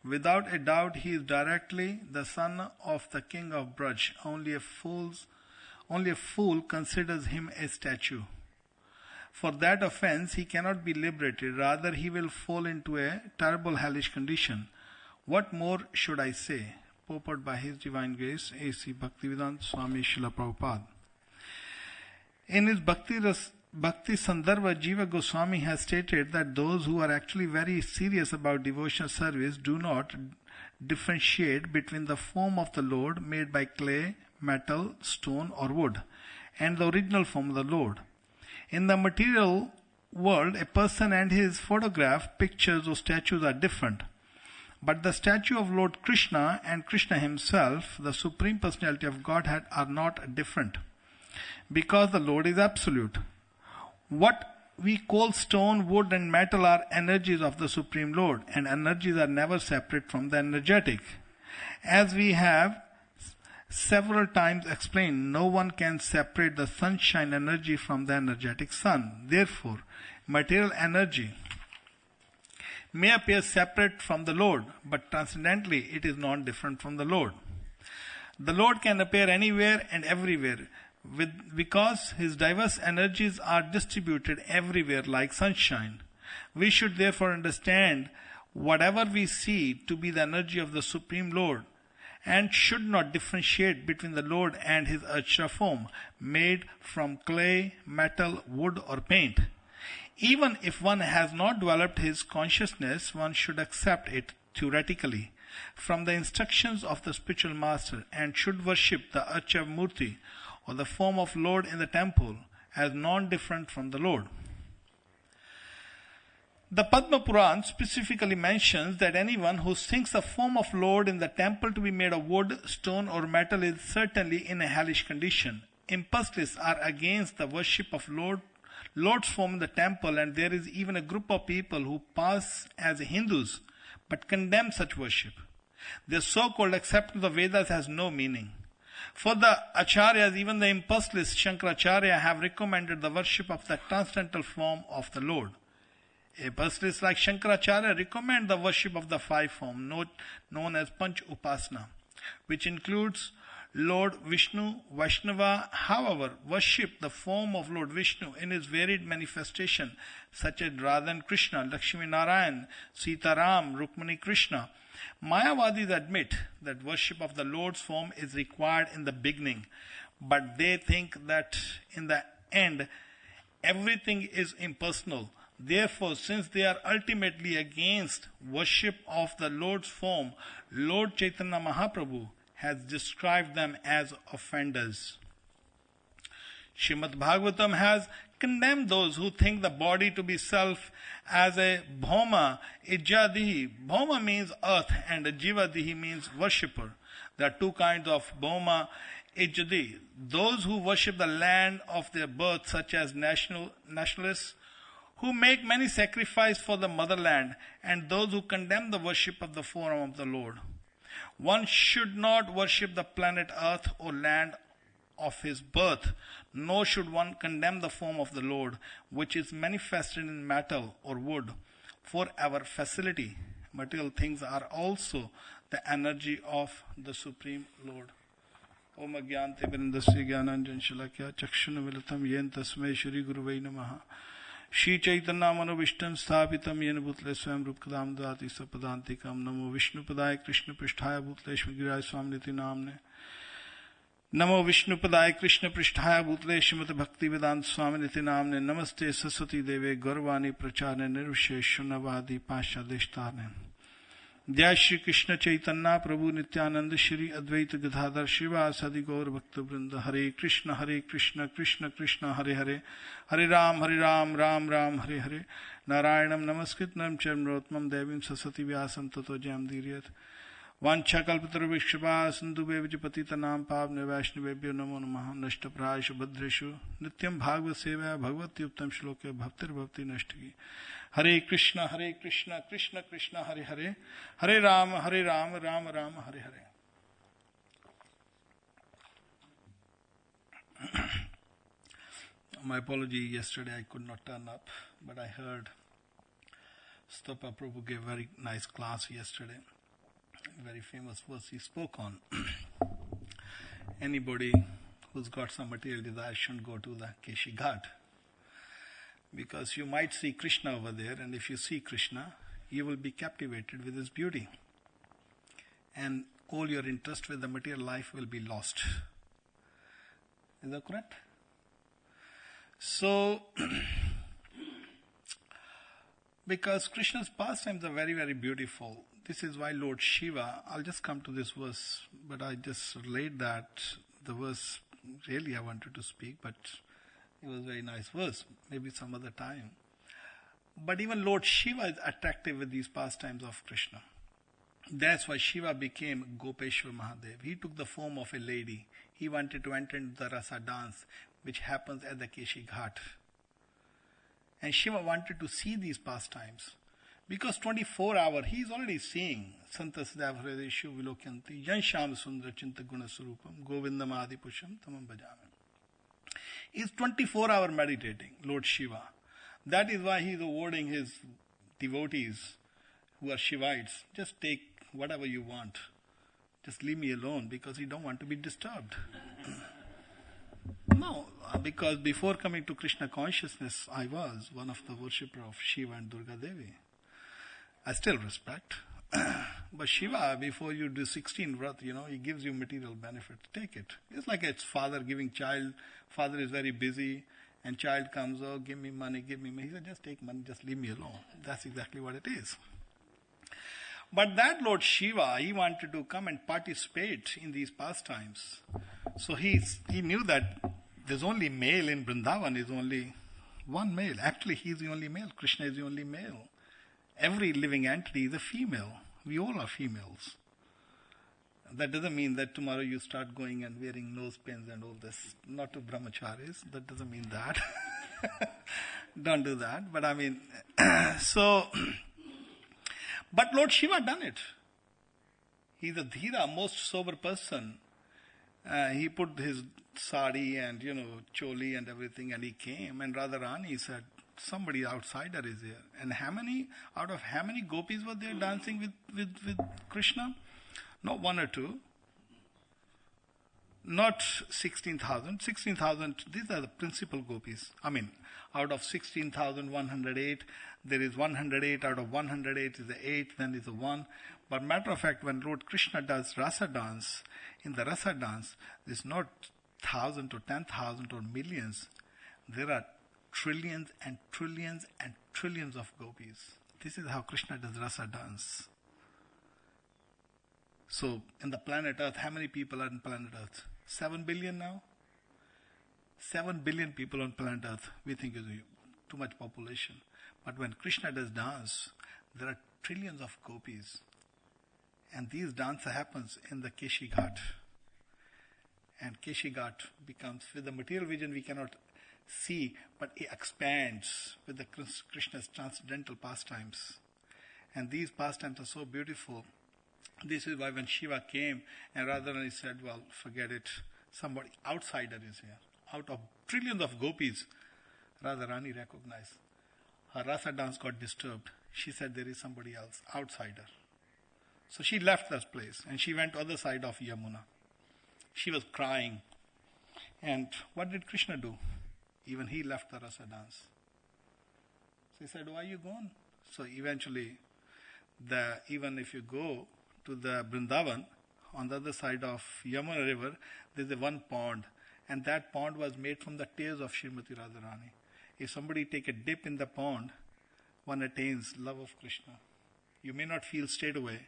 Without a doubt, he is directly the son of the king of Braj. Only a fool considers him a statue. For that offense, he cannot be liberated. Rather, he will fall into a terrible hellish condition. What more should I say? Purport by His Divine Grace, A.C. Bhaktivedanta Swami Srila Prabhupada. In his Bhakti Sandarbha, Jiva Goswami has stated that those who are actually very serious about devotional service do not differentiate between the form of the Lord made by clay, metal, stone or wood and the original form of the Lord. In the material world, a person and his photograph, pictures or statues are different. But the statue of Lord Krishna and Krishna himself, the Supreme Personality of Godhead, are not different. Because the Lord is absolute. What we call stone, wood and metal are energies of the Supreme Lord, and energies are never separate from the energetic. As we have several times explained, no one can separate the sunshine energy from the energetic sun. Therefore, material energy may appear separate from the Lord, but transcendently it is not different from the Lord. The Lord can appear anywhere and everywhere, because his diverse energies are distributed everywhere like sunshine. We should therefore understand whatever we see to be the energy of the Supreme Lord, and should not differentiate between the Lord and his Archara form, made from clay, metal, wood or paint. Even if one has not developed his consciousness, one should accept it theoretically from the instructions of the spiritual master, and should worship the Archara Murti or the form of Lord in the temple as non-different from the Lord. The Padma Puran specifically mentions that anyone who thinks the form of Lord in the temple to be made of wood, stone or metal is certainly in a hellish condition. Impulses are against the worship of Lord's form in the temple, and there is even a group of people who pass as Hindus but condemn such worship. Their so-called acceptance of Vedas has no meaning. For the Acharyas, even the impulseless Shankaracharya have recommended the worship of the transcendental form of the Lord. A impulseless like Shankaracharya recommend the worship of the five form known as Panch Upasana, which includes Lord Vishnu, Vaishnava. However, worship the form of Lord Vishnu in his varied manifestation, such as Radha and Krishna, Lakshmi Narayan, Sita Ram, Rukmani Krishna. Mayavadis admit that worship of the Lord's form is required in the beginning, but they think that in the end everything is impersonal. Therefore, since they are ultimately against worship of the Lord's form, Lord Chaitanya Mahaprabhu has described them as offenders. Srimad Bhagavatam has condemned those who think the body to be self as a bhoma, ijadihi. Bhoma means earth and jivadihi means worshipper. There are two kinds of bhoma, ijadi. Those who worship the land of their birth, such as nationalists, who make many sacrifices for the motherland, and those who condemn the worship of the form of the Lord. One should not worship the planet Earth or land of his birth, nor should one condemn the form of the Lord, which is manifested in metal or wood. For our facility, material things are also the energy of the Supreme Lord. Om Agyante Vrindasya Gyananjan Shalakya Chakshuna Vilatam Yen Tasmai Shri Guruvai Namaha Shri Chaitanya Manovishtam Sthapitam Yen Bhutle Swam Rupkadam Dati Sapadantikam Namo Vishnu Padaya Krishna Pristhaya Bhutle Shmagiraya Swamniti Namne Namo Vishnu Padaya Krishna Pristhaya Bhutle Shrimati Bhakti Vedanta Swamniti Namne Namaste Saraswati Deve Gaurvani Pracharne Nirvisheshunavadi Pasha Deshtarne Jai Shri Krishna Chaitanya Prabhu Nityananda Shri Advaita Gadadhar Srivasadi Gaur Bhakta Vrinda Hare Krishna Krishna Krishna Hare Hare Hare Ram Ram Ram Hare Hare Narayanam Namaskritnam Charmrotmam Devim Sasati Vyasam Tato Jam Diryat Vancha Kalpatarvishva Sindhu Vijapatita Nam Pavne Vaishnavebhyo Namo Namaha Nashta Prayashu Bhadreshu Nityam Bhagavad Seva Bhagavati Uttam Shloke Bhaktir Bhakti Nashtaki Hare Krishna Krishna Krishna Hare Hare Hare Ram Ram Hare Hare. My apology, yesterday I could not turn up, but I heard Stapa Prabhu gave a very nice class yesterday. very famous verse he spoke on. Anybody who's got some material desire shouldn't go to the Keshi Ghat. Because you might see Krishna over there, and if you see Krishna, you will be captivated with his beauty. And all your interest with the material life will be lost. Is that correct? So, because Krishna's pastimes are very, very beautiful. This is why Lord Shiva, I'll just come to this verse, but I just relate that the verse, really I wanted to speak, but it was a very nice verse, maybe some other time. But even Lord Shiva is attractive with these pastimes of Krishna. That's why Shiva became Gopeshwar Mahadev. He took the form of a lady. He wanted to enter into the rasa dance, which happens at the Keshi Ghat. And Shiva wanted to see these pastimes. Because 24 hours, he is already seeing Santas Devhrideshu Vilokyanti, Yan Sham Sundra Chinta Guna Surupam, Govindam Adi Pusham Tamam Bhajami. He is 24 hours meditating, Lord Shiva. That is why he is awarding his devotees who are Shivites, just take whatever you want. Just leave me alone, because you don't want to be disturbed. No, because before coming to Krishna consciousness, I was one of the worshipper of Shiva and Durga Devi. I still respect. But Shiva, before you do 16 vrat, he gives you material benefit. Take it. It's like a father giving child. Father is very busy, and child comes, oh, give me money, give me money. He said, just take money, just leave me alone. That's exactly what it is. But that Lord Shiva, he wanted to come and participate in these pastimes. So he knew that there's only male in Vrindavan, is only one male. Actually, he is the only male. Krishna is the only male. Every living entity is a female. We all are females. That doesn't mean that tomorrow you start going and wearing nose pins and all this. Not to brahmacharis. That doesn't mean that. Don't do that. But I mean, but Lord Shiva done it. He's a dhira, most sober person. He put his sari and, choli and everything, and he came. And Radharani said, somebody outsider is here. And out of how many gopis were there dancing with Krishna? Not one or two. Not 16,000. 16,000, these are the principal gopis. I mean, out of 16,108, there is 108. Out of 108 is the 8, then is the 1. But matter of fact, when Lord Krishna does rasa dance, in the rasa dance, there's not 1,000 or 10,000 or millions. There are trillions and trillions and trillions of gopis. This is how Krishna does rasa dance. So, in the planet Earth, how many people are in planet Earth? 7 billion now? 7 billion people on planet Earth. We think is too much population. But when Krishna does dance, there are trillions of gopis. And these dance happens in the Keshi Ghat. And Keshi Ghat becomes, with the material vision we cannot see, but it expands with the Krishna's transcendental pastimes. And these pastimes are so beautiful. This is why when Shiva came, and Radharani said, well, forget it, somebody outsider is here. Out of trillions of gopis, Radharani recognized. Her rasa dance got disturbed. She said, there is somebody else, outsider. So she left this place, and she went to the other side of Yamuna. She was crying. And what did Krishna do? Even he left the rasa dance. So he said, why are you gone? So eventually, even if you go to the Vrindavan, on the other side of Yamuna river, there's a one pond. And that pond was made from the tears of Srimati Radharani. If somebody take a dip in the pond, one attains love of Krishna. You may not feel straight away,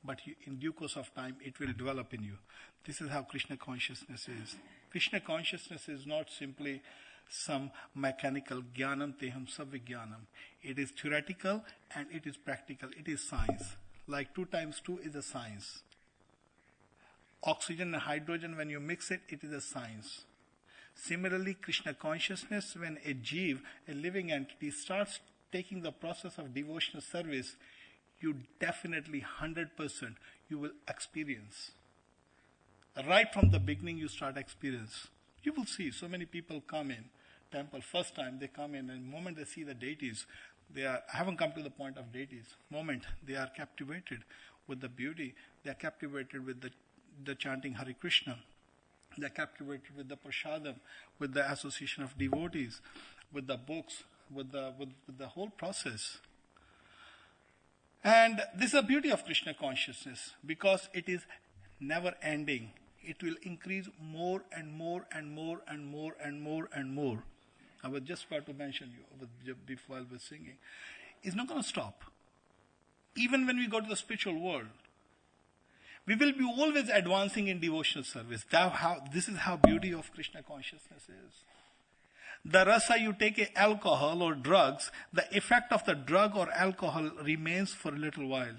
but in due course of time, it will develop in you. This is how Krishna consciousness is. Krishna consciousness is not simply some mechanical jnanam teham savvijnanam. It is theoretical and it is practical. It is science. Like 2 times 2 is a science. Oxygen and hydrogen, when you mix it, it is a science. Similarly, Krishna consciousness, when a jeev, a living entity, starts taking the process of devotional service, you definitely 100% you will experience. Right from the beginning you start experience. You will see so many people come in temple, first time they come in, and the moment they see the deities, I haven't come to the point of deities. Moment they are captivated. with the beauty. They are captivated with the chanting Hare Krishna. They are captivated with the prasadam, with the association of devotees, with the books, with the whole process. And this is the beauty of Krishna consciousness, because it is never ending. It will increase more and more and more and more and more and more. I was just about to mention before I was singing. It's not going to stop. Even when we go to the spiritual world, we will be always advancing in devotional service. This is how beauty of Krishna consciousness is. The rasa you take alcohol or drugs, the effect of the drug or alcohol remains for a little while.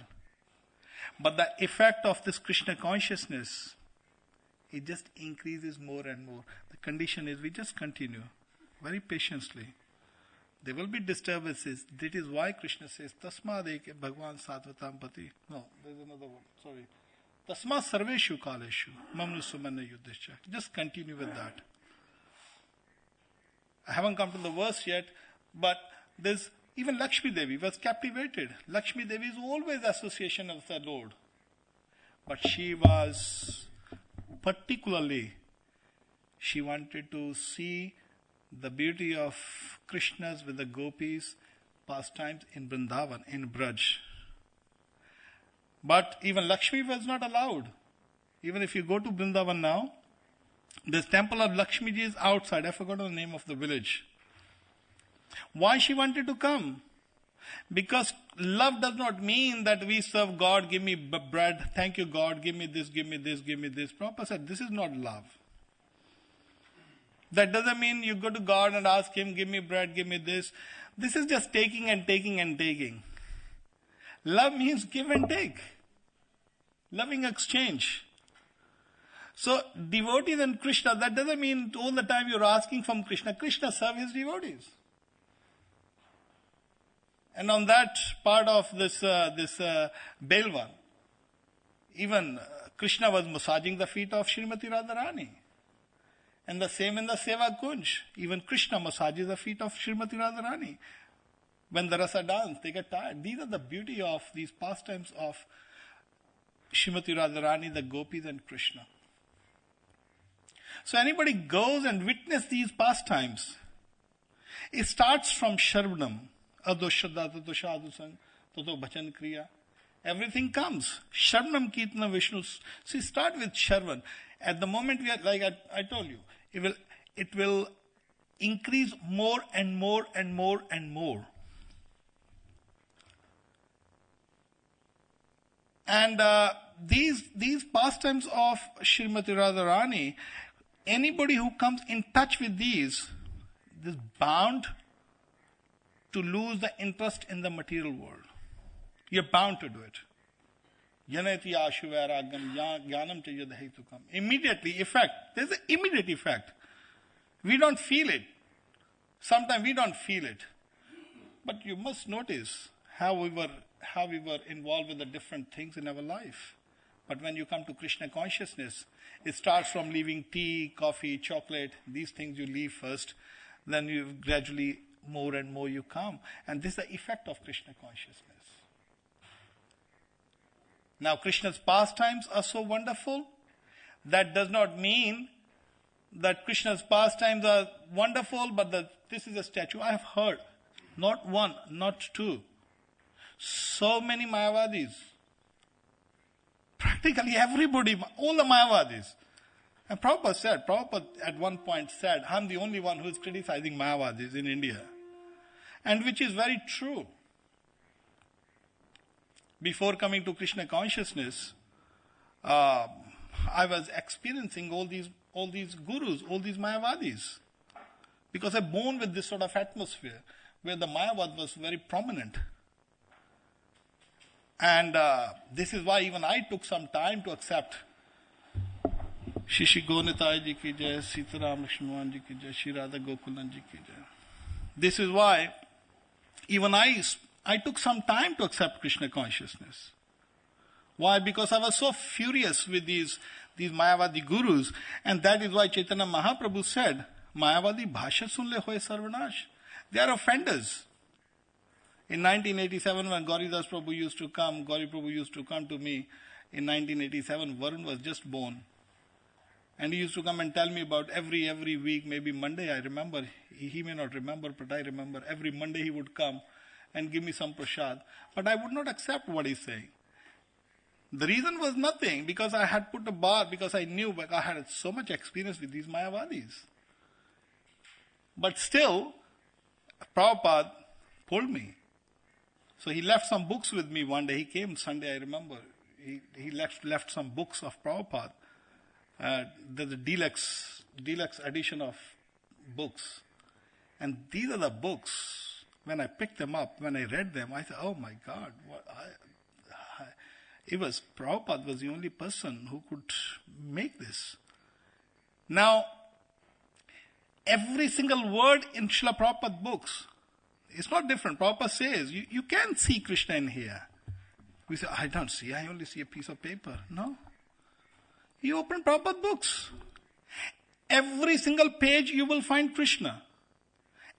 But the effect of this Krishna consciousness, it just increases more and more. The condition is we just continue very patiently. There will be disturbances. That is why Krishna says, Tasmad eke Bhagwan Satvatam Pati. No, there's another one. Sorry. Tasmad Sarveshu Kaleshu. Mamnu Sumanna Yuddhishcha. Just continue with that. I haven't come to the verse yet, but there's even Lakshmi Devi was captivated. Lakshmi Devi is always association of the Lord. But she was particularly, she wanted to see the beauty of Krishna's with the gopis pastimes in Vrindavan, in Braj. But even Lakshmi was not allowed. Even if you go to Vrindavan now, this temple of Lakshmi Ji is outside. I forgot the name of the village. Why she wanted to come? Because love does not mean that we serve God, give me bread, thank you God, give me this, give me this, give me this. Prabhupada said, this is not love. That doesn't mean you go to God and ask Him, give me bread, give me this. This is just taking and taking and taking. Love means give and take. Loving exchange. So, devotees and Krishna, that doesn't mean all the time you're asking from Krishna. Krishna serve His devotees. And on that part of this Belvan, even Krishna was massaging the feet of Srimati Radharani. And the same in the Seva Kunj. Even Krishna massages the feet of Srimati Radharani. When the rasa dance, they get tired. These are the beauty of these pastimes of Srimati Radharani, the gopis and Krishna. So anybody goes and witness these pastimes, it starts from Sharvanam. Adoshada, Tadoshadusang, Toto Bhajan Kriya. Everything comes. Sharvanam Kirtana Vishnu. See, start with Sharvan. At the moment we are, like I told you, it will increase more and more and more and more. And these pastimes of Srimati Radharani, anybody who comes in touch with these is bound to lose the interest in the material world. You're bound to do it. Yanati ashu vairagam jnanam cha yadhetukam. Immediately effect. There's an immediate effect. We don't feel it. Sometimes we don't feel it. But you must notice how we were involved with the different things in our life. But when you come to Krishna consciousness, it starts from leaving tea, coffee, chocolate, these things you leave first. Then you gradually, more and more you come. And this is the effect of Krishna consciousness. Now, Krishna's pastimes are so wonderful. That does not mean that Krishna's pastimes are wonderful, but this is a statue. I have heard, not one, not two, so many Mayavadis. Practically everybody, all the Mayavadis. And Prabhupada at one point said, I'm the only one who is criticizing Mayavadis in India. And which is very true. Before coming to Krishna consciousness, I was experiencing all these gurus, all these Mayavadis. Because I'm born with this sort of atmosphere where the Mayavad was very prominent. And this is why even I took some time to accept Shishi Gonitai ji ki jai, Sitaram Lakshman ji ki jai, Shri Radha Gokulan ji ki jai. This is why even I took some time to accept Krishna consciousness. Why? Because I was so furious with these Mayavadi gurus, and that is why Chaitanya Mahaprabhu said, Mayavadi bhasha sunle hoye sarvanash. They are offenders. In 1987, when Gauridas Prabhu used to come, Gauri Prabhu used to come to me. In 1987, Varun was just born. And he used to come and tell me about every week, maybe Monday, I remember. He may not remember, but I remember. Every Monday he would come and give me some prasad. But I would not accept what he's saying. The reason was nothing, because I had put a bar, because I knew, but I had so much experience with these Mayavadis. But still, Prabhupada pulled me. So he left some books with me one day. He came Sunday, I remember. He left some books of Prabhupada. There's a deluxe edition of books. And these are the books. When I picked them up, when I read them, I thought, oh my God, Prabhupada was the only person who could make this. Now, every single word in Srila Prabhupada books, it's not different. Prabhupada says, you can see Krishna in here. We say, I don't see, I only see a piece of paper. No. You open Prabhupada books. Every single page you will find Krishna.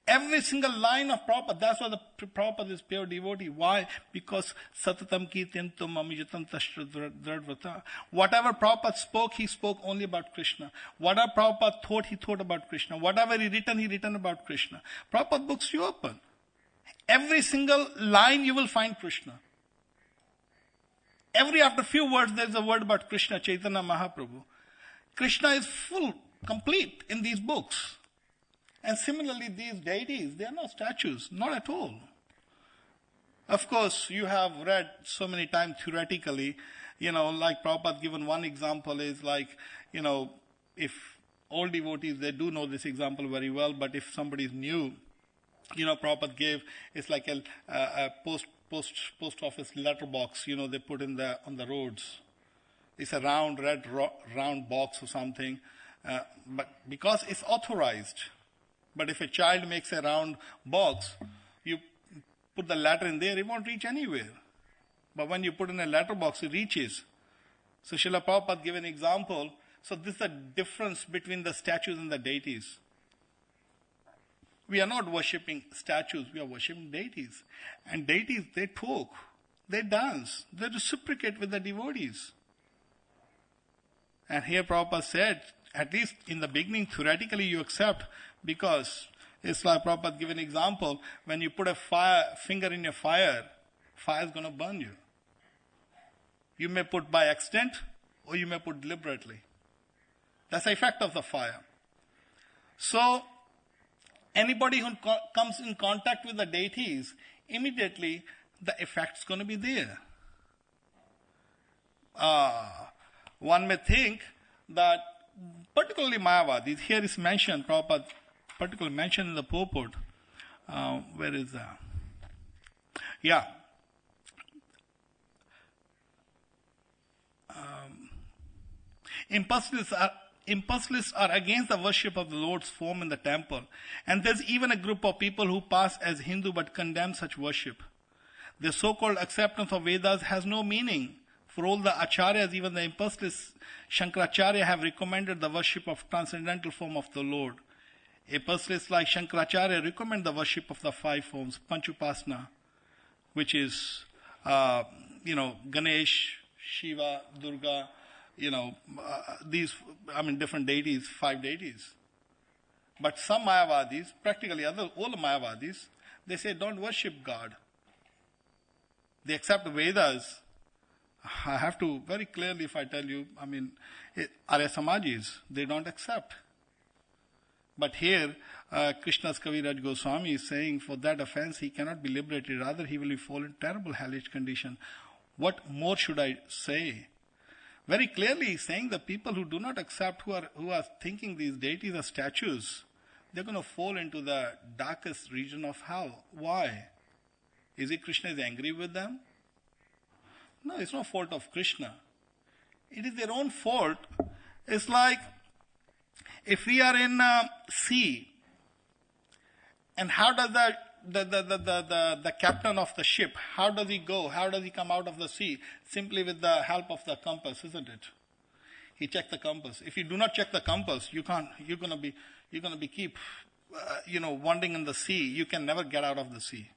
Every single line of Prabhupada, that's why the Prabhupada is pure devotee. Why? Because satatam kirtantum amijatam tashtra dradvata. Whatever Prabhupada spoke, he spoke only about Krishna. Whatever Prabhupada thought, he thought about Krishna. Whatever he written about Krishna. Prabhupada books you open. Every single line you will find Krishna. After few words, there is a word about Krishna, Chaitanya Mahaprabhu. Krishna is full, complete in these books. And similarly, these deities, they are not statues, not at all. Of course, you have read so many times theoretically, like Prabhupada given one example is like, if all devotees, they do know this example very well, but if somebody is new, Prabhupada gave, it's like a post office letterbox, they put on the roads. It's a round box or something, but because it's authorized. But if a child makes a round box, you put the letter in there, it won't reach anywhere. But when you put in a letterbox, it reaches. So Srila Prabhupada gave an example. So this is the difference between the statues and the deities. We are not worshipping statues, we are worshipping deities. And deities, they talk, they dance, they reciprocate with the devotees. And here Prabhupada said, at least in the beginning, theoretically you accept, because it's like Prabhupada gave an example, when you put a finger in a fire is going to burn you. You may put by accident, or you may put deliberately. That's the effect of the fire. So, anybody who comes in contact with the deities, immediately the effect's going to be there. One may think that, particularly Mayavadis, here is mentioned, Prabhupada particularly mentioned in the purport. Where is that? Yeah. Impulsionists are against the worship of the Lord's form in the temple. And there's even a group of people who pass as Hindu but condemn such worship. Their so-called acceptance of Vedas has no meaning. For all the acharyas, even the impulsionists, Shankaracharya have recommended the worship of transcendental form of the Lord. Impulsionists like Shankaracharya recommend the worship of the five forms, Panchupasana, which is, Ganesh, Shiva, Durga, different deities, 5 deities. But some Mayavadis, practically all Mayavadis, they say don't worship God. They accept Vedas. I have to, very clearly if I tell you, Arya Samajis, they don't accept. But here, Krishna's Kaviraj Goswami is saying for that offense he cannot be liberated, rather he will fall in terrible hellish condition. What more should I say? Very clearly he's saying the people who do not accept, who are thinking these deities are statues, they're going to fall into the darkest region of hell. Why? Is it Krishna is angry with them? No, it's no fault of Krishna. It is their own fault. It's like if we are in a sea, and how does the captain of the ship, how does he go? How does he come out of the sea? Simply with the help of the compass, isn't it? He checks the compass. If you do not check the compass, you're gonna be keep wandering in the sea. You can never get out of the sea.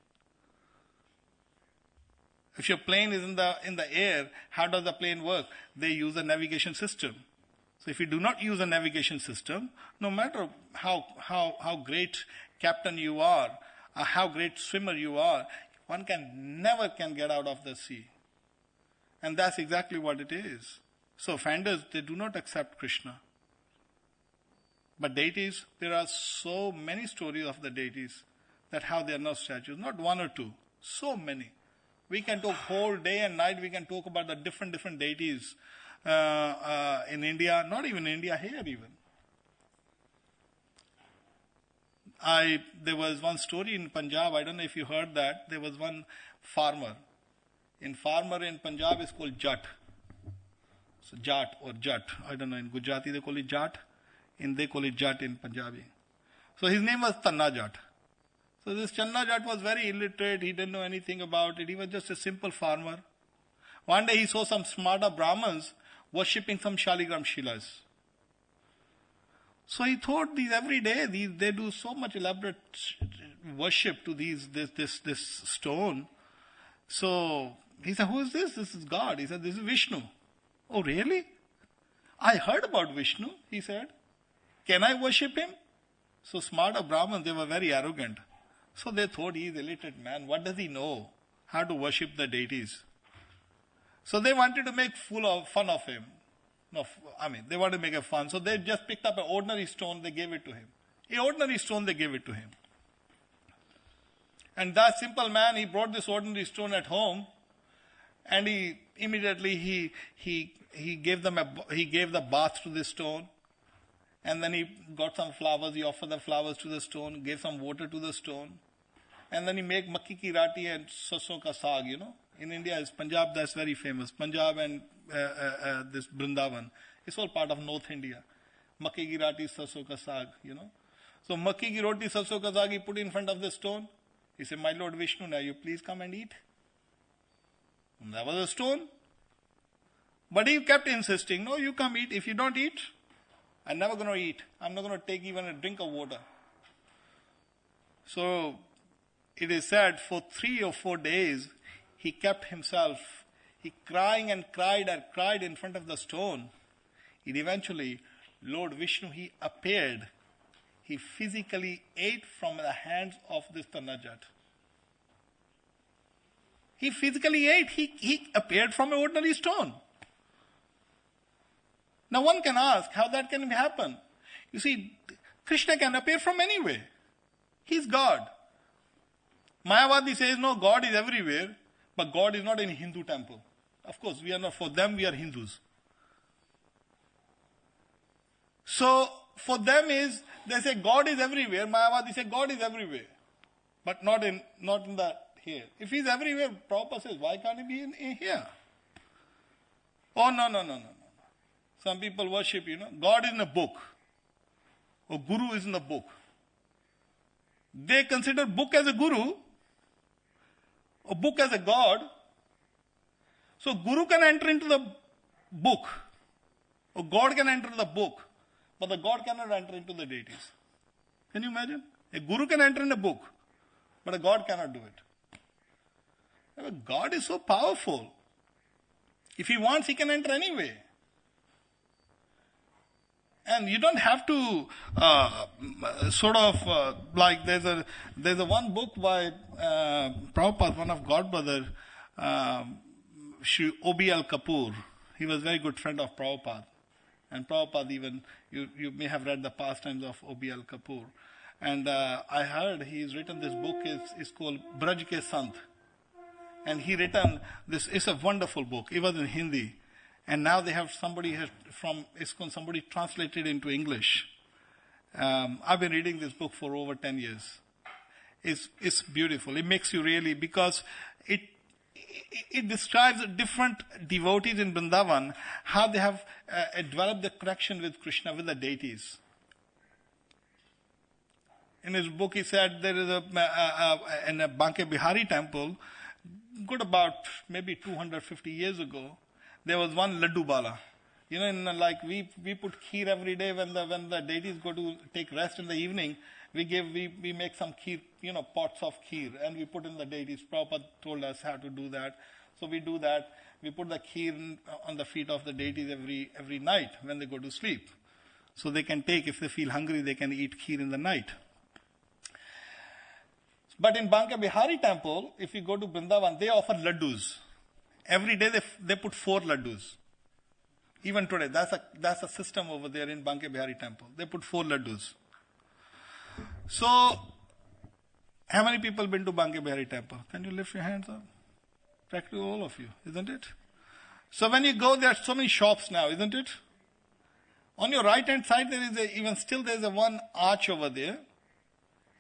If your plane is in the air, how does the plane work? They use a navigation system. So if you do not use a navigation system, no matter how great captain you are, or how great swimmer you are, one never can get out of the sea. And that's exactly what it is. So offenders, they do not accept Krishna. But deities, there are so many stories of the deities that how they are not statues. Not one or two. So many. We can talk whole day and night. We can talk about the different deities in India. Not even India, here even. There was one story in Punjab. I don't know if you heard that. There was one farmer. Farmer in Punjab is called Jat. So Jat or Jat. I don't know. In Gujarati they call it Jat. They call it Jat in Punjabi. So his name was Tanna Jat. So this Channa Jat was very illiterate. He didn't know anything about it. He was just a simple farmer. One day he saw some smarter Brahmins worshipping some Shaligram Shilas. So he thought these every day, they do so much elaborate worship to this stone. So he said, who is this? This is God. He said, this is Vishnu. Oh, really? I heard about Vishnu, he said. Can I worship him? So smarter Brahmins, they were very arrogant. So they thought he is illiterate man. What does he know? How to worship the deities? So they wanted to make fun of him. They wanted to make a fun. So they just picked up an ordinary stone, they gave it to him. An ordinary stone, they gave it to him. And that simple man, he brought this ordinary stone at home, and he immediately gave the bath to this stone, and then he got some flowers. He offered the flowers to the stone, gave some water to the stone, and then he made makki ki rati and sarson ka saag. In India, is Punjab, that's very famous. Punjab and this Vrindavan, it's all part of North India. Makki ki rati, sarson ka saag. So makki ki roti, sarson ka saag, he put in front of the stone. He said, "My Lord Vishnu, now you please come and eat." And that was a stone. But he kept insisting, "No, you come eat. If you don't eat, I'm never going to eat. I'm not going to take even a drink of water." So it is said for 3 or 4 days, he kept himself, he crying and cried in front of the stone. And eventually, Lord Vishnu, he appeared. He physically ate from the hands of this Tanajat. He physically ate. He appeared from an ordinary stone. Now one can ask how that can happen. You see, Krishna can appear from anywhere. He's God. Mayavadi says, no, God is everywhere, but God is not in Hindu temple. Of course, we are not, for them we are Hindus. So, for them they say God is everywhere. Mayavadi say God is everywhere. But not in the here. If he's everywhere, Prabhupada says, why can't he be in here? Oh, no. Some people worship, God is in a book. Or Guru is in the book. They consider book as a Guru, or book as a God. So Guru can enter into the book, or God can enter the book, but the God cannot enter into the deities. Can you imagine? A Guru can enter in a book, but a God cannot do it. God is so powerful. If he wants, he can enter anyway. And you don't have to like there's a one book by Prabhupada, one of Godbrother, Shri O.B.L. Kapoor. He was a very good friend of Prabhupada. And Prabhupada even, you may have read the pastimes of O.B.L. Kapoor. And I heard he's written this book, it's called Braj Ke Sant. And he written this, it's a wonderful book. It was in Hindi. And now they have somebody from ISKCON, somebody translated into English. I've been reading this book for over 10 years. It's beautiful. It makes you really, because it describes different devotees in Vrindavan, how they have developed the connection with Krishna, with the deities. In his book, he said there is in a Banke Bihari temple, good about maybe 250 years ago, there was one Laddu Bala. Like we put kheer every day when the deities go to take rest in the evening. We make some kheer, pots of kheer, and we put in the deities. Prabhupada told us how to do that. So we do that. We put the kheer on the feet of the deities every night when they go to sleep. So they can take, if they feel hungry, they can eat kheer in the night. But in Banka Bihari temple, if you go to Vrindavan, they offer laddus. Every day they put 4 laddus. Even today, that's a system over there in Banka Bihari temple. They put 4 laddus. So, how many people been to Banka Bihari temple? Can you lift your hands up? Practically all of you, isn't it? So when you go, there are so many shops now, isn't it? On your right hand side, there is a one arch over there.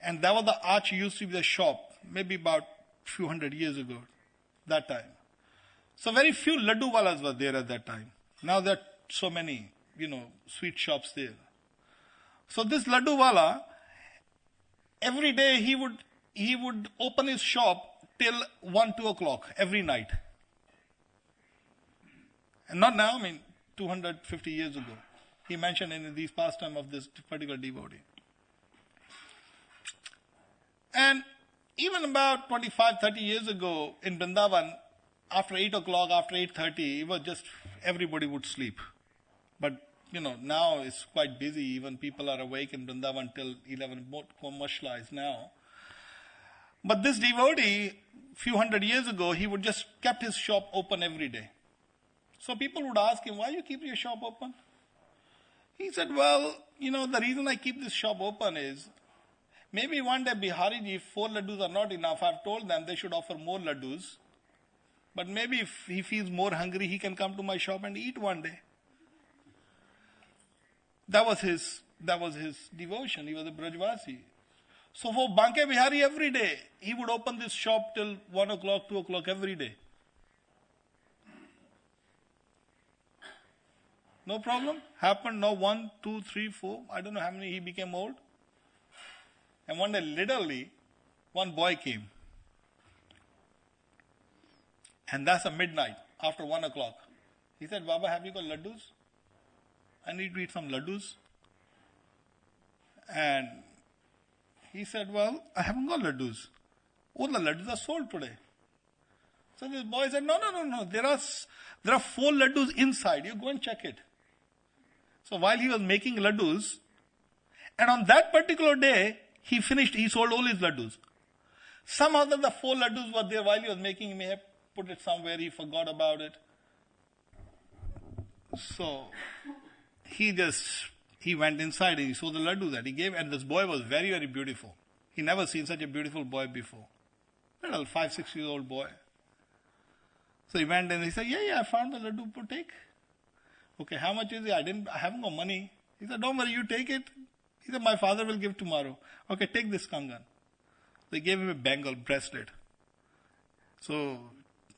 And that was the arch used to be the shop, maybe about few hundred years ago, that time. So very few laddu walas were there at that time. Now there are so many, sweet shops there. So this laddu wala, every day he would open his shop till 1, 2 o'clock every night. And not now, 250 years ago. He mentioned in these pastime of this particular devotee. And even about 25, 30 years ago in Vrindavan, after 8 o'clock, after 8:30, it was just everybody would sleep. But, now it's quite busy. Even people are awake in Vrindavan till 11, more commercialized now. But this devotee, few hundred years ago, he would just kept his shop open every day. So people would ask him, why you keep your shop open? He said, well, the reason I keep this shop open is, maybe one day Bihariji, if 4 laddus are not enough, I've told them they should offer more laddus. But maybe if he feels more hungry, he can come to my shop and eat one day. That was his devotion. He was a Brajvasi. So for Banke Bihari, every day, he would open this shop till 1 o'clock, 2 o'clock every day. No problem. Happened now 1, 2, 3, 4. I don't know how many he became old. And one day, literally, one boy came. And that's at midnight, after 1 o'clock. He said, Baba, have you got laddus? I need to eat some laddus. And he said, well, I haven't got laddus. All the laddus are sold today. So this boy said, no. There are 4 laddus inside. You go and check it. So while he was making laddus, and on that particular day, he sold all his laddus. Somehow the 4 laddus were there while he was making. He may have put it somewhere, he forgot about it. So he went inside and he saw the laddu that he gave, and this boy was very, very beautiful. He never seen such a beautiful boy before. Little 5, 6 years old boy. So he went and he said, yeah, I found the laddu, take. Okay, how much is it? I haven't got money. He said, don't worry, you take it. He said, my father will give tomorrow. Okay, take this kangan. They gave him a bangle, bracelet. So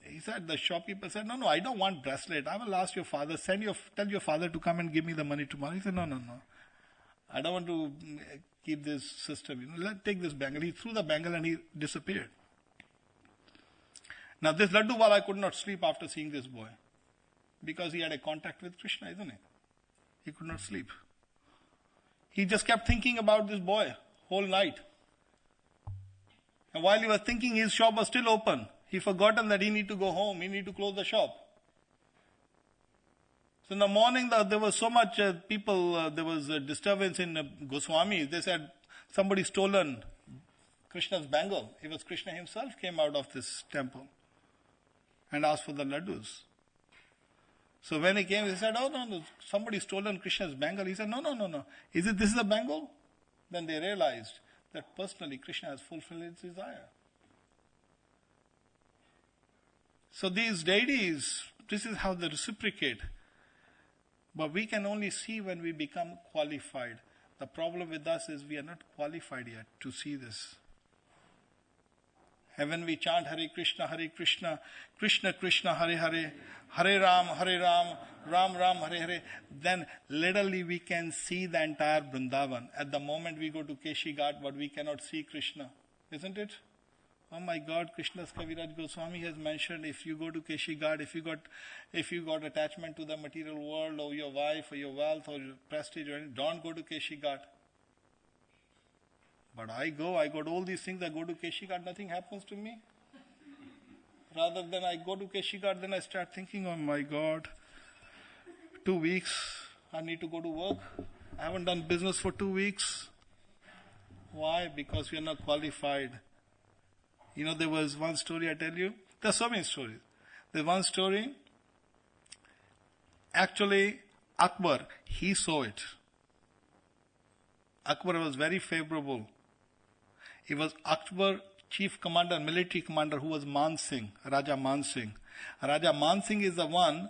he said, the shopkeeper said, no, I don't want bracelet. I will ask your father, tell your father to come and give me the money tomorrow. He said, no. I don't want to keep this system. Take this bangle. He threw the bangle and he disappeared. Now this laddu wala could not sleep after seeing this boy. Because he had a contact with Krishna, isn't it? He could not sleep. He just kept thinking about this boy whole night. And while he was thinking, his shop was still open. He forgotten that he need to go home. He need to close the shop. So in the morning, there was so much people, there was a disturbance in Goswami. They said, somebody stolen Krishna's bangle. It was Krishna himself came out of this temple and asked for the laddus. So when he came, he said, oh, no, somebody stolen Krishna's bangle. He said, no. This is the bangle? Then they realized that personally Krishna has fulfilled his desire. So these deities, this is how they reciprocate. But we can only see when we become qualified. The problem with us is we are not qualified yet to see this. And when we chant Hare Krishna, Krishna Krishna, Hare Hare, Hare Ram, Ram Ram, Hare Hare, then literally we can see the entire Vrindavan. At the moment we go to Keshi Ghat, but we cannot see Krishna. Isn't it? Oh my God, Krishna's Kaviraj Goswami has mentioned, if you go to Keshi Ghat, if you got attachment to the material world, or your wife, or your wealth, or your prestige, or anything, don't go to Keshi Ghat. But I got all these things, I go to Keshi Ghat, nothing happens to me. Rather than I go to Keshigarh, then I start thinking, oh my God, 2 weeks, I need to go to work. I haven't done business for 2 weeks. Why? Because we are not qualified. There was one story I tell you. There are so many stories. There's one story. Actually, Akbar, he saw it. Akbar was very favorable. It was Akbar, chief commander, military commander, who was Man Singh, Raja Man Singh. Raja Man Singh is the one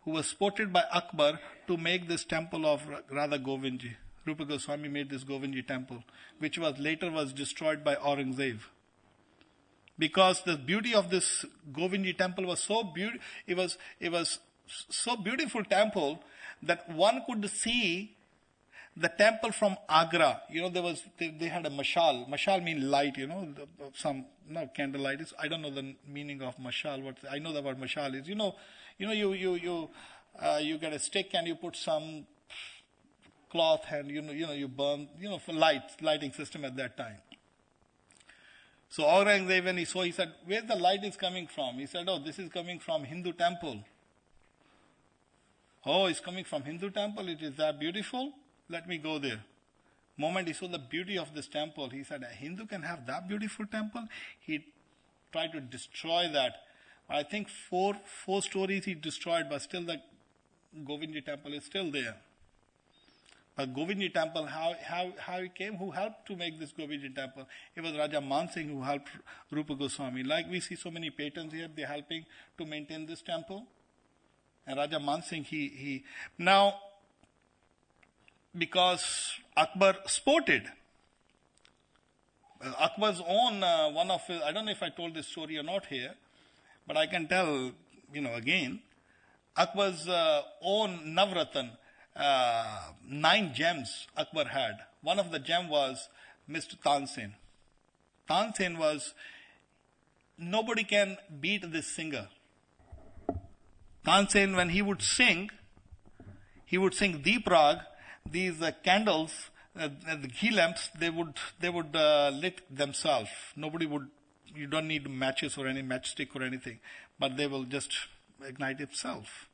who was spotted by Akbar to make this temple of Radha Govindji. Rupa Goswami made this Govindji temple, which was later destroyed by Aurangzeb. Because the beauty of this Govindji temple was so beautiful, it was so beautiful temple that one could see the temple from Agra. They had a mashal. Mashal means light, candlelight. I don't know the meaning of mashal. What I know the word mashal is, you get a stick and you put some cloth and you burn, for lighting system at that time. So Aurangzeb, when he saw, he said, where the light is coming from? He said, oh, this is coming from Hindu temple. Oh, it's coming from Hindu temple. It is that beautiful. Let me go there. Moment he saw the beauty of this temple, he said, a Hindu can have that beautiful temple? He tried to destroy that. I think four stories he destroyed, but still the Govindji temple is still there. But Govindji temple, how it came? Who helped to make this Govindji temple? It was Raja Man Singh who helped Rupa Goswami. Like we see so many patrons here, they're helping to maintain this temple. And Raja Man Singh, he now, because Akbar sported. Akbar's own, one of his, I don't know if I told this story or not here, but I can tell, again. Akbar's own Navratan, 9 gems Akbar had. One of the gem was Mr. Tansen. Tansen was, nobody can beat this singer. Tansen, when he would sing Deep Rag. These candles, the ghee lamps, they would lit themselves. You don't need matches or any matchstick or anything, but they will just ignite itself.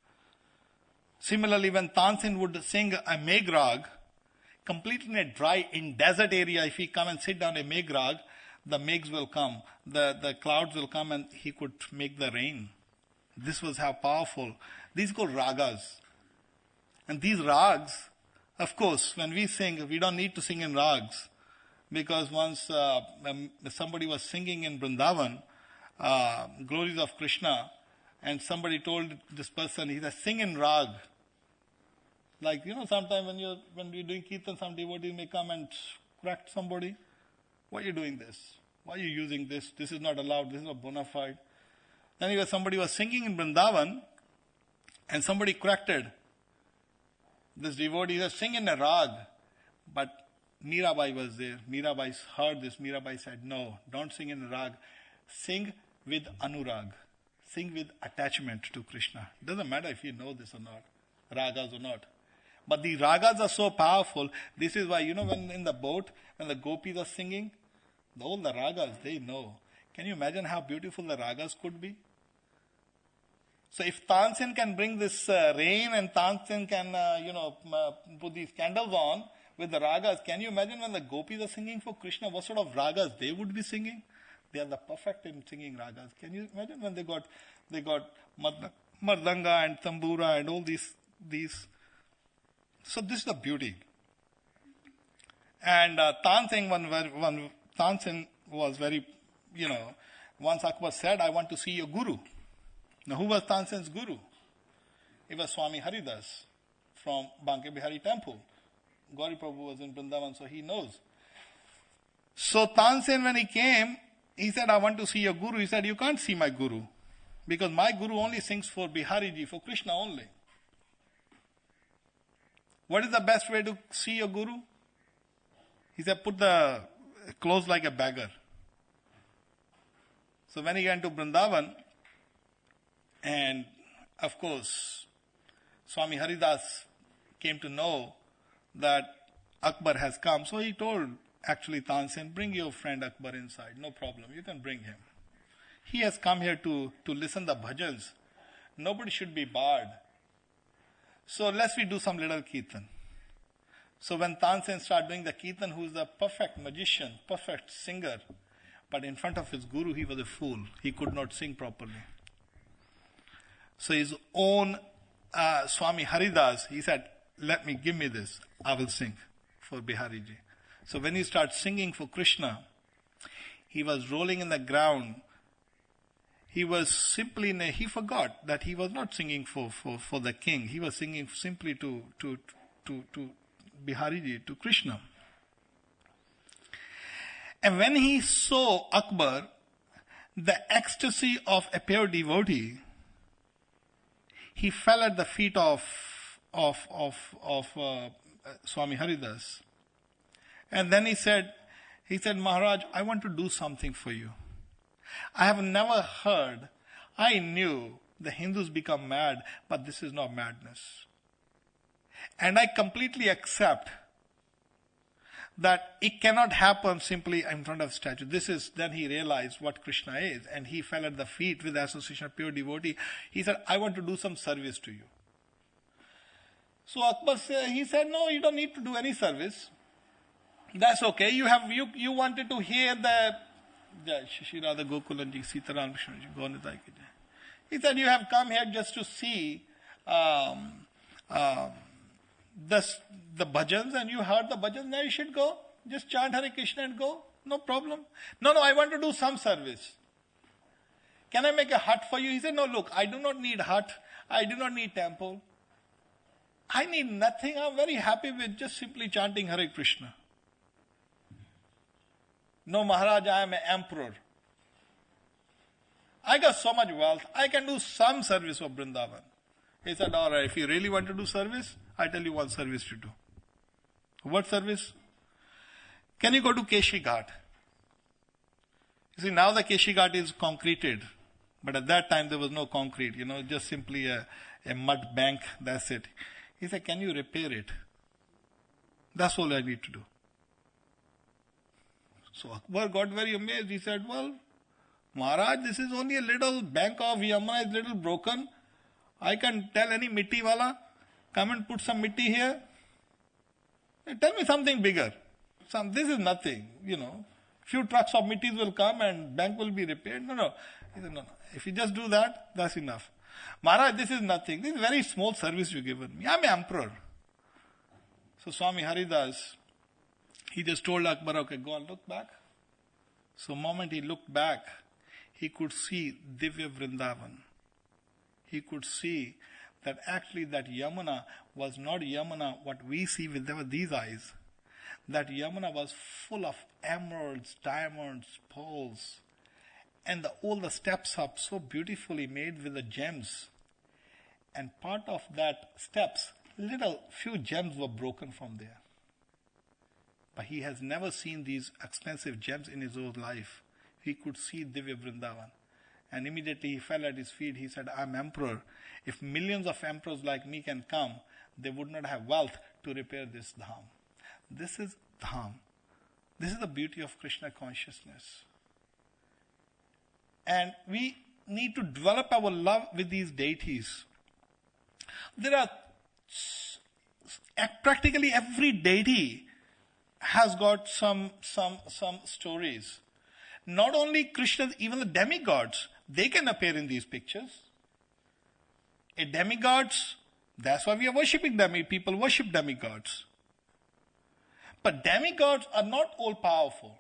Similarly, when Tansen would sing a Meghrag, completely in a dry, in desert area, if he come and sit down a Meghrag, the meghs will come, the clouds will come and he could make the rain. This was how powerful. These are called ragas. And these rags, of course, when we sing, we don't need to sing in rags. Because once somebody was singing in Vrindavan, glories of Krishna, and somebody told this person, he said, sing in rag. Like, sometimes when you're doing kirtan, some devotee may come and correct somebody. Why are you doing this? Why are you using this? This is not allowed. This is not bona fide. Then somebody was singing in Vrindavan, and somebody corrected this devotee. He said, sing in a rag. But Mirabai was there. Mirabai heard this. Mirabai said, no, don't sing in a rag. Sing with anurag. Sing with attachment to Krishna. Doesn't matter if you know this or not, ragas or not. But the ragas are so powerful. This is why, when in the boat, when the gopis are singing, all the ragas, they know. Can you imagine how beautiful the ragas could be? So if Tansen can bring this rain and Tansen can, put these candles on with the ragas, can you imagine when the gopis are singing for Krishna, what sort of ragas they would be singing? They are the perfect in singing ragas. Can you imagine when they got Mardanga and Tambura and all these. So this is the beauty. And Tansen was very, once Akbar said, I want to see your guru. Now who was Tansen's guru? It was Swami Haridas from Banke Bihari temple. Gauri Prabhu was in Vrindavan, so he knows. So Tansen, when he came, he said, I want to see your guru. He said, you can't see my guru. Because my guru only sings for Bihariji, for Krishna only. What is the best way to see your guru? He said, put the clothes like a beggar. So when he went to Vrindavan, and of course, Swami Haridas came to know that Akbar has come. So he told actually Tansen, bring your friend Akbar inside, no problem, you can bring him. He has come here to listen the bhajans. Nobody should be barred. So let's we do some little kirtan. So when Tansen started doing the kirtan, who is a perfect magician, perfect singer, but in front of his guru he was a fool. He could not sing properly. So his own Swami Haridas, he said, give me this, I will sing for Bihariji. So when he started singing for Krishna, he was rolling in the ground. He was simply, he forgot that he was not singing for the king. He was singing simply to Bihariji, to Krishna. And when he saw Akbar, the ecstasy of a pure devotee, he fell at the feet of Swami Haridas. And then he said, Maharaj, I want to do something for you. I have never heard, I knew the Hindus become mad, but this is not madness. And I completely accept that it cannot happen simply in front of a statue. Then he realized what Krishna is, and he fell at the feet with the association of pure devotee. He said, I want to do some service to you. So Akbar said, no, you don't need to do any service. That's okay. You wanted to hear the Shri Radha Gokulanji, Sitaram Krishnaji, Gaunitai ki jai. He said, you have come here just to see the bhajans, and you heard the bhajans. Now you should go. Just chant Hare Krishna and go. No problem. No, I want to do some service. Can I make a hut for you? He said, no, look, I do not need hut. I do not need temple. I need nothing. I'm very happy with just simply chanting Hare Krishna. No, Maharaj, I am an emperor. I got so much wealth. I can do some service for Vrindavan. He said, all right, if you really want to do service, I tell you one service to do. What service? Can you go to Keshi Ghat? You see, now the Keshi Ghat is concreted. But at that time there was no concrete, just simply a mud bank, that's it. He said, can you repair it? That's all I need to do. So Akbar got very amazed. He said, well, Maharaj, this is only a little bank of Yamuna, is little broken. I can tell any mitti wala, come and put some mitti here. Tell me something bigger. This is nothing, Few trucks of mittis will come and bank will be repaired. No. He said, no. If you just do that, that's enough. Maharaj, this is nothing. This is very small service you given me. I'm an emperor. So Swami Haridas, he just told Akbar, okay, go and look back. So the moment he looked back, he could see Divya Vrindavan. He could see that actually that Yamuna was not Yamuna what we see with these eyes. That Yamuna was full of emeralds, diamonds, pearls, and all the steps are so beautifully made with the gems. And part of that steps, few gems were broken from there. But he has never seen these expensive gems in his whole life. He could see Divya Vrindavan. And immediately he fell at his feet. He said, I'm emperor. If millions of emperors like me can come, they would not have wealth to repair this dham. This is dham. This is the beauty of Krishna consciousness. And we need to develop our love with these deities. There are practically every deity has got some stories. Not only Krishna, even the demigods, they can appear in these pictures. Demigods, that's why we are worshipping people worship demigods. But demigods are not all powerful.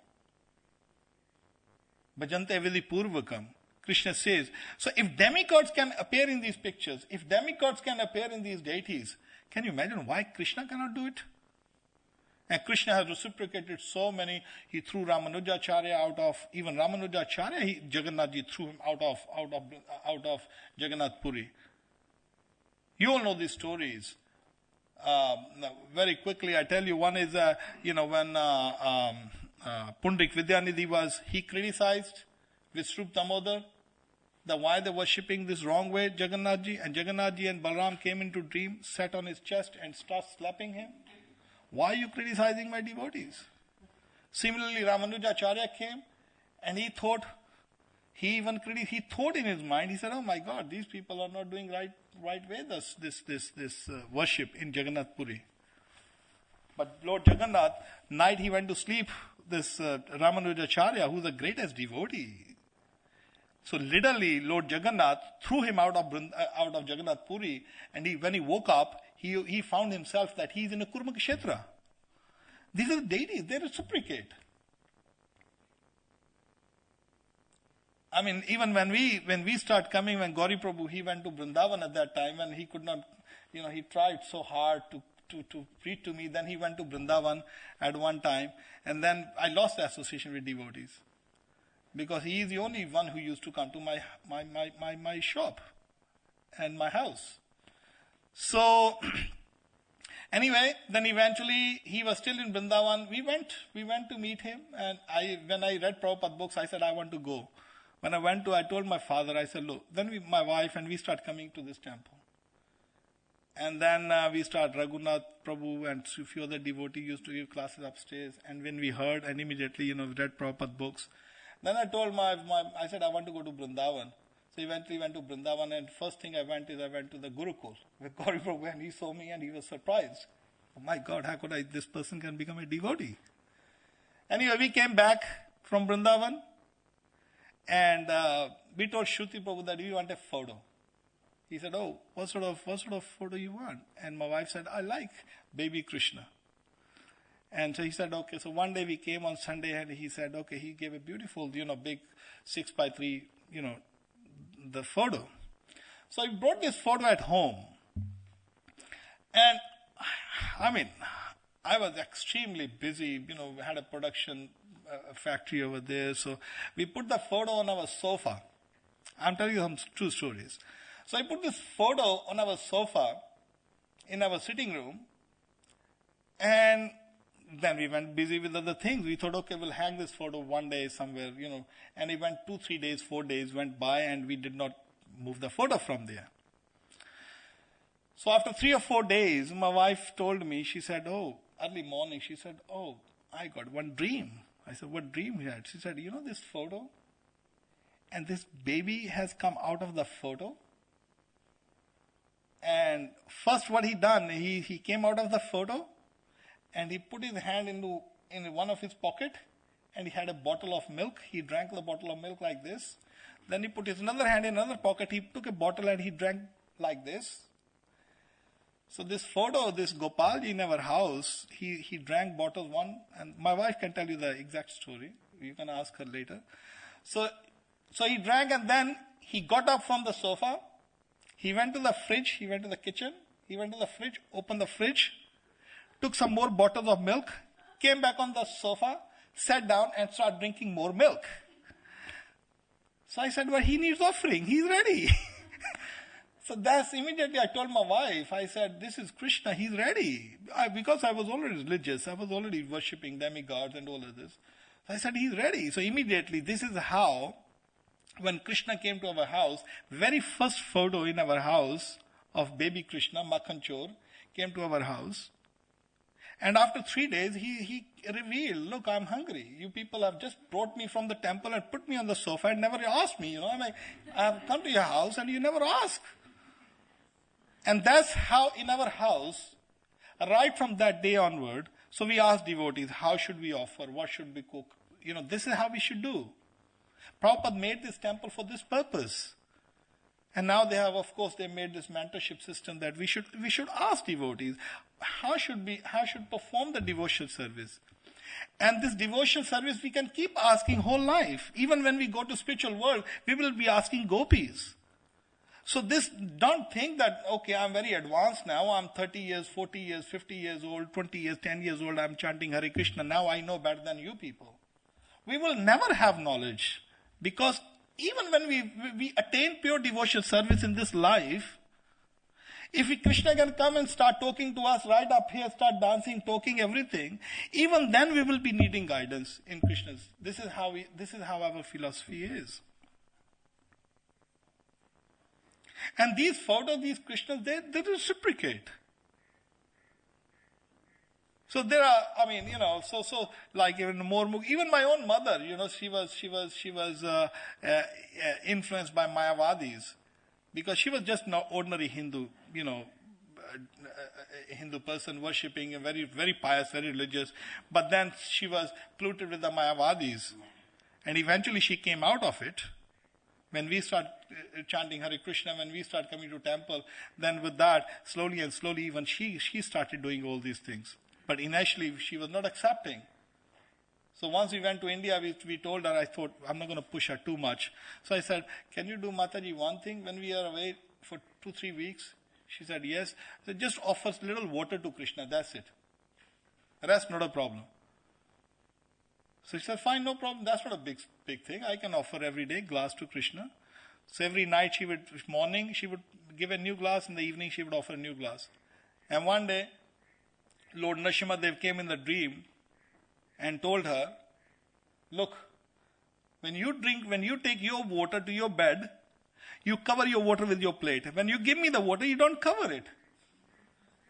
Bhajante vidi purvakam. Krishna says, so if demigods can appear in these pictures, if demigods can appear in these deities, can you imagine why Krishna cannot do it? And Krishna has reciprocated so many. He threw Ramanuja Acharya out of, even Ramanuja Acharya, Jagannath threw him out of Jagannath Puri. You all know these stories. Very quickly, I tell you, one is, when Pundrik Vidyanidhi he criticized Vishrup Damodar, why they were worshipping this wrong way, Jagannathji, and Jagannathji and Balram came into dream, sat on his chest and started slapping him. Why are you criticizing my devotees? Similarly, Ramanuja Acharya came and he thought He thought in his mind, he said, oh my God, these people are not doing right way this worship in Jagannath Puri. But Lord Jagannath, night he went to sleep, this Ramanuja Acharya, who's the greatest devotee. So literally, Lord Jagannath threw him out of Jagannath Puri, and when he woke up, he found himself that he's in a Kurma Kshetra. These are the deities, they reciprocate. I mean, even when we start coming, when Gauri Prabhu, he went to Vrindavan at that time, and he could not, he tried so hard to preach to me. Then he went to Vrindavan at one time, and then I lost the association with devotees. Because he is the only one who used to come to my shop and my house. So, anyway, then eventually he was still in Vrindavan. We went to meet him, and when I read Prabhupada books, I said, I want to go. When I told my father, I said, look, then my wife and we start coming to this temple. And then we start, Raghunath Prabhu and a few other devotees used to give classes upstairs. And when we heard, and immediately, we read Prabhupada books. Then I told I said, I want to go to Vrindavan. So eventually went to Vrindavan, and first thing I went to the Gurukul with Gauri Prabhu, and he saw me and he was surprised. Oh my God, how could this person can become a devotee? Anyway, we came back from Vrindavan, and we told Shruti Prabhu that we want a photo. He said, oh, what sort of photo you want? And my wife said, I like baby Krishna. And so he said, okay. So one day we came on Sunday, and he said, okay, he gave a beautiful, big 6x3, the photo. So I brought this photo at home. And, I was extremely busy, we had a production factory over there. So we put the photo on our sofa. I'm telling you some true stories. So I put this photo on our sofa in our sitting room, and then we went busy with other things. We thought, okay, we'll hang this photo one day somewhere, and it went 2, 3 days, 4 days went by, and we did not move the photo from there. So after 3 or 4 days, my wife told me, she said, oh, early morning, she said, oh, I got one dream. I said, what dream you had? She said, this photo? And this baby has come out of the photo. And first what he done, he came out of the photo, and he put his hand in one of his pocket, and he had a bottle of milk. He drank the bottle of milk like this. Then he put his another hand in another pocket. He took a bottle and he drank like this. So this photo, this Gopalji in our house, he drank bottles one, and my wife can tell you the exact story. You can ask her later. So he drank, and then he got up from the sofa. He went to the fridge. He went to the kitchen. He went to the fridge, opened the fridge, took some more bottles of milk, came back on the sofa, sat down and started drinking more milk. So I said, well, he needs offering. He's ready. So that's immediately I told my wife, I said, this is Krishna, he's ready. Because I was already religious, I was already worshipping demigods and all of this. So I said, he's ready. So immediately, this is how, when Krishna came to our house, very first photo in our house of baby Krishna, Makhan Chor, came to our house. And after 3 days, he revealed, look, I'm hungry. You people have just brought me from the temple and put me on the sofa and never asked me, I have come to your house and you never ask. And that's how in our house, right from that day onward, so we asked devotees, how should we offer? What should we cook? This is how we should do. Prabhupada made this temple for this purpose. And now they have, of course, they made this mentorship system that we should ask devotees, how should perform the devotional service? And this devotional service we can keep asking whole life. Even when we go to spiritual world, we will be asking gopis. So don't think that, okay, I'm very advanced now, I'm 30 years, 40 years, 50 years old, 20 years, 10 years old, I'm chanting Hare Krishna, now I know better than you people. We will never have knowledge, because even when we attain pure devotional service in this life, if Krishna can come and start talking to us right up here, start dancing, talking everything, even then we will be needing guidance in Krishna's. This is how our philosophy is. And these photos, these Krishnas, they reciprocate. So there are, like even more, even my own mother, she was influenced by Mayavadis, because she was just not ordinary Hindu, Hindu person worshipping, and very, very pious, very religious. But then she was polluted with the Mayavadis. And eventually she came out of it. When we start chanting Hare Krishna, when we start coming to temple, then with that, slowly and slowly, even she started doing all these things. But initially, she was not accepting. So once we went to India, we told her, I thought, I'm not going to push her too much. So I said, can you do, Mataji, one thing when we are away for 2-3 weeks? She said, yes. I said, just offer little water to Krishna, that's it. Rest, not a problem. So she said, fine, no problem. That's not a big thing. I can offer every day glass to Krishna. So every night morning she would give a new glass. In the evening she would offer a new glass. And one day, Lord Nrsimhadev came in the dream and told her, look, when you take your water to your bed, you cover your water with your plate. When you give me the water, you don't cover it.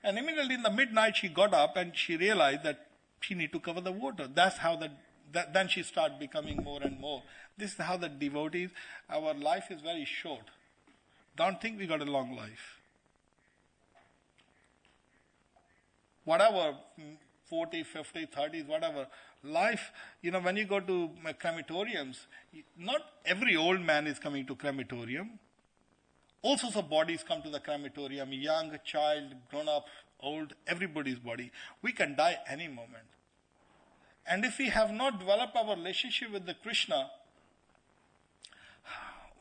And immediately in the midnight she got up and she realized that she need to cover the water. That's how then she started becoming more and more. This is how the devotees, our life is very short. Don't think we got a long life. Whatever, 40, 50, 30s, whatever. Life, when you go to crematoriums, not every old man is coming to crematorium. All sorts of bodies come to the crematorium. Young, child, grown up, old, everybody's body. We can die any moment. And if we have not developed our relationship with the Krishna,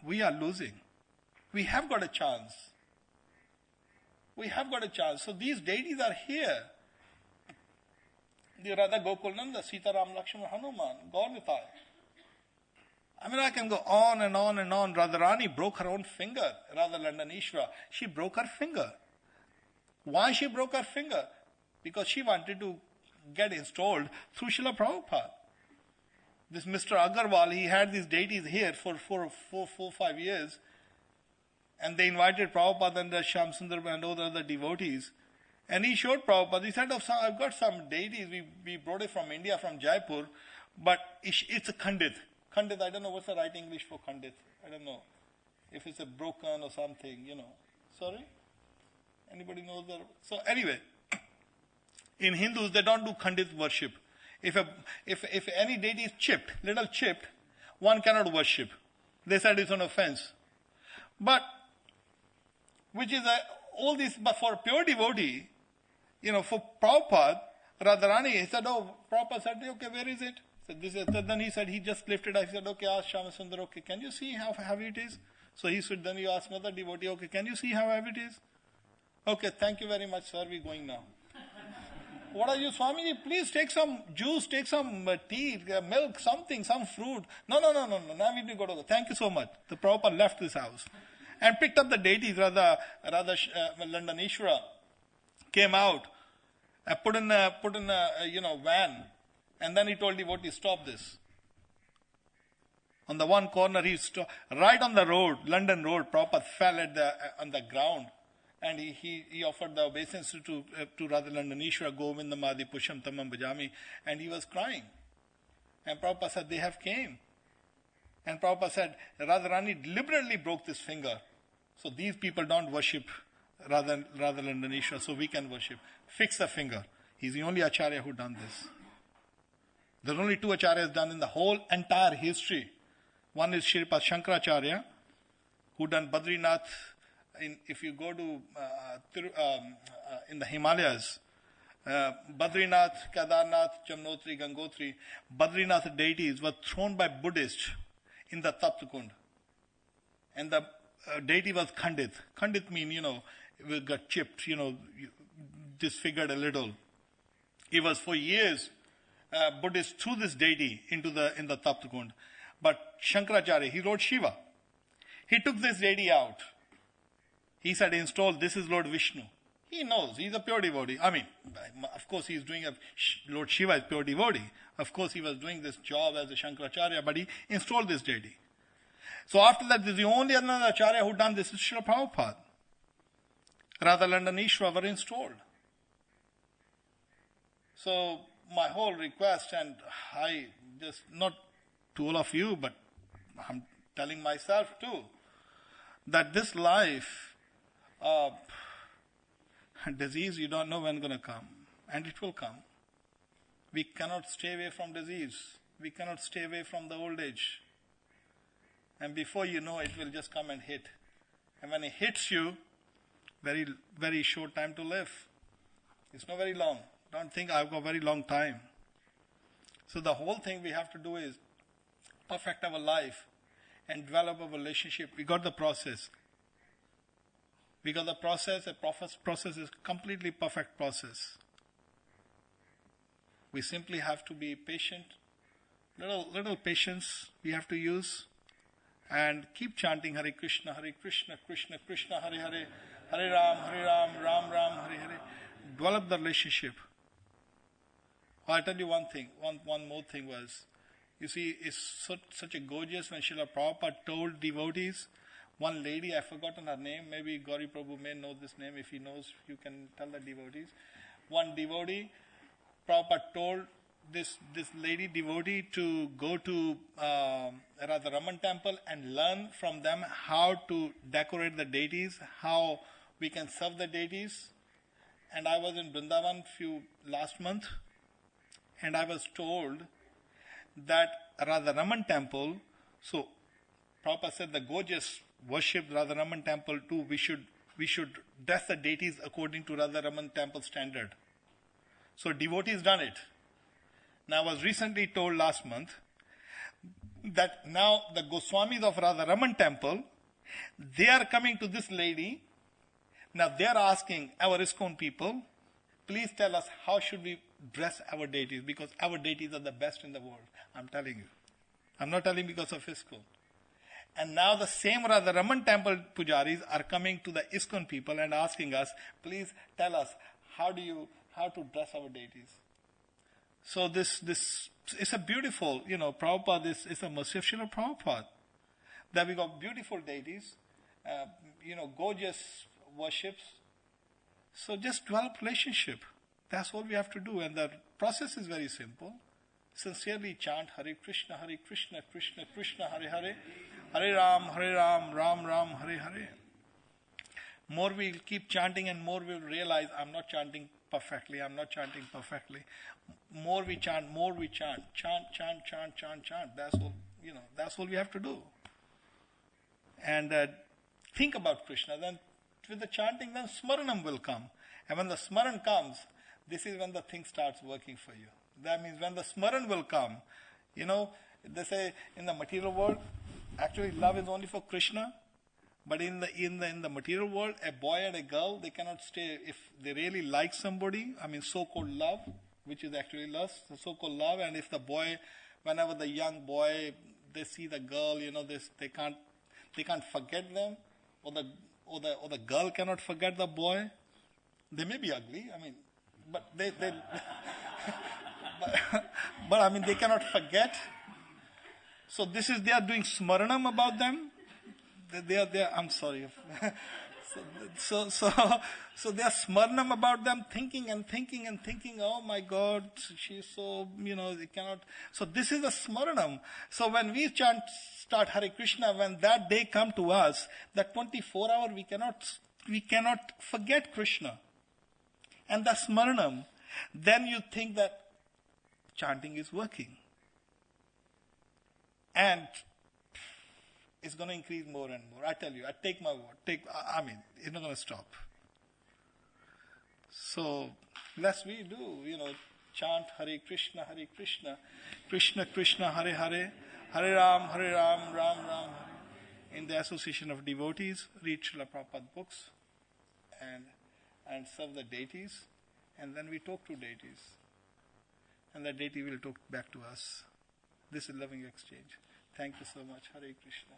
we are losing. We have got a chance. We have got a chance. So these deities are here. The Radha Gokulnanda, Sita Ram Lakshmana Hanuman, Gaurnitai. I can go on and on and on. Radharani broke her own finger. Radha Landanishwara, she broke her finger. Why she broke her finger? Because she wanted to get installed through Srila Prabhupada. This Mr. Agarwal, he had these deities here for 5 years. And they invited Prabhupada and the Shyamsundar and all the other devotees. And he showed Prabhupada, he said, I've got some deities, we brought it from India, from Jaipur, but it's a Khandit. Khandit, I don't know what's the right English for Khandit. I don't know. If it's a broken or something, Sorry? Anybody knows that? So anyway, in Hindus, they don't do Khandit worship. If any deity is chipped, little chipped, one cannot worship. They said it's an offense. But, but for a pure devotee, for Prabhupada, Radharani, he said, Prabhupada said, okay, where is it? Then he said, he just lifted up. He said, okay, ask Shyamasundar, okay, can you see how heavy it is? So he said, then you ask another devotee, okay, can you see how heavy it is? Okay, thank you very much, sir, we're going now. What are you, Swamiji? Please take some juice, take some tea, milk, something, some fruit. No, now we need to go to the... Thank you so much. The Prabhupada left this house and picked up the deities, Radha Landanishwara, came out, put in a van, and then he told devotees, stop this. On the one corner, he stopped, right on the road, London Road, Prabhupada fell on the ground. And he offered the obeisance to Radha Landanishwara, Govindamadi Pusham Tamam Bhajami, and he was crying. And Prabhupada said, they have came. And Prabhupada said, Radharani deliberately broke this finger. So these people don't worship Radha Landanishwara, so we can worship. Fix the finger. He's the only Acharya who done this. There are only 2 Acharyas done in the whole entire history. One is Shripad Shankaracharya, who done Badrinath. If you go to in the Himalayas, Badrinath, Kedarnath, Jamnotri, Gangotri, Badrinath deities were thrown by Buddhists in the Taptakund. And the deity was Khandit. Khandit means, it got chipped, disfigured a little. It was for years, Buddhists threw this deity in the Taptakund. But Shankaracharya, he wrote Shiva. He took this deity out. He said, install, this is Lord Vishnu. He knows, he's a pure devotee. Of course he's doing Lord Shiva is pure devotee. Of course he was doing this job as a Shankaracharya, but he installed this deity. So after that, the only another Acharya who done this is Srila Prabhupada. Radha Landanishwara were installed. So my whole request, and I just, not to all of you, but I'm telling myself too, that this life, disease, you don't know when it's going to come, and it will come. We cannot stay away from disease. We cannot stay away from the old age. And before you know, it will just come and hit. And when it hits you, very, very short time to live. It's not very long. Don't think I've got very long time. So the whole thing we have to do is perfect our life and develop a relationship. We got the process. We got the process. The process is completely perfect process. We simply have to be patient. Little patience we have to use. And keep chanting Hare Krishna, Krishna Krishna, Hare Hare, Hare Ram, Ram Ram, Hare Hare. Develop the relationship. I'll tell you one thing, one more thing was, you see, it's such a gorgeous when Srila Prabhupada told devotees, one lady, I've forgotten her name, maybe Gauri Prabhu may know this name, if he knows, you can tell the devotees. One devotee, Prabhupada told this lady devotee to go to Radha Raman temple and learn from them how to decorate the deities, how we can serve the deities. And I was in Vrindavan last month, and I was told that Radha Raman temple, so Prabhupada said the gorgeous worship Radha Raman temple too, we should dress the deities according to Radha Raman temple standard. So devotees done it. Now I was recently told last month that now the Goswamis of Radha Raman temple, they are coming to this lady. Now they are asking our ISKCON people, please tell us how should we dress our deities, because our deities are the best in the world. I'm telling you. I'm not telling because of ISKCON. And now the same Radha Raman temple pujaris are coming to the ISKCON people and asking us, please tell us how to dress our deities. So this is a beautiful, Prabhupada, this is a mercy of Srila Prabhupada. That we got beautiful deities, gorgeous worships. So just develop relationship. That's all we have to do. And the process is very simple. Sincerely chant Hare Krishna, Krishna Krishna, Hare Hare, Hare Ram, Ram Ram, Hare Hare. More we'll keep chanting and more we'll realize I'm not chanting perfectly. More we chant. Chant. That's all we have to do. And think about Krishna. Then with the chanting, then smaranam will come. And when the smaran comes, this is when the thing starts working for you. That means when the smaran will come, they say in the material world, actually love is only for Krishna. But in the material world, a boy and a girl, they cannot stay if they really like somebody. So-called love, which is actually lust, so-called love. And if the boy, whenever the young boy, they see the girl, they can't forget them, or the girl cannot forget the boy. They may be ugly, but they but they cannot forget. So they are doing smaranam about them. They are. I'm sorry. So they are smarnam about them, thinking. Oh my God, she's so they cannot. So this is a smaranam. So when we start Hare Krishna, when that day come to us, that 24 hour we cannot forget Krishna, and the smaranam. Then you think that chanting is working, and it's going to increase more and more. I tell you, I take my word. It's not going to stop. So, lest we do, chant Hare Krishna, Krishna Krishna, Hare Hare, Hare Ram, Ram Ram, Hare. In the association of devotees, read Srila Prabhupada books and serve the deities, and then we talk to deities. And the deity will talk back to us. This is loving exchange. Thank you so much. Hare Krishna.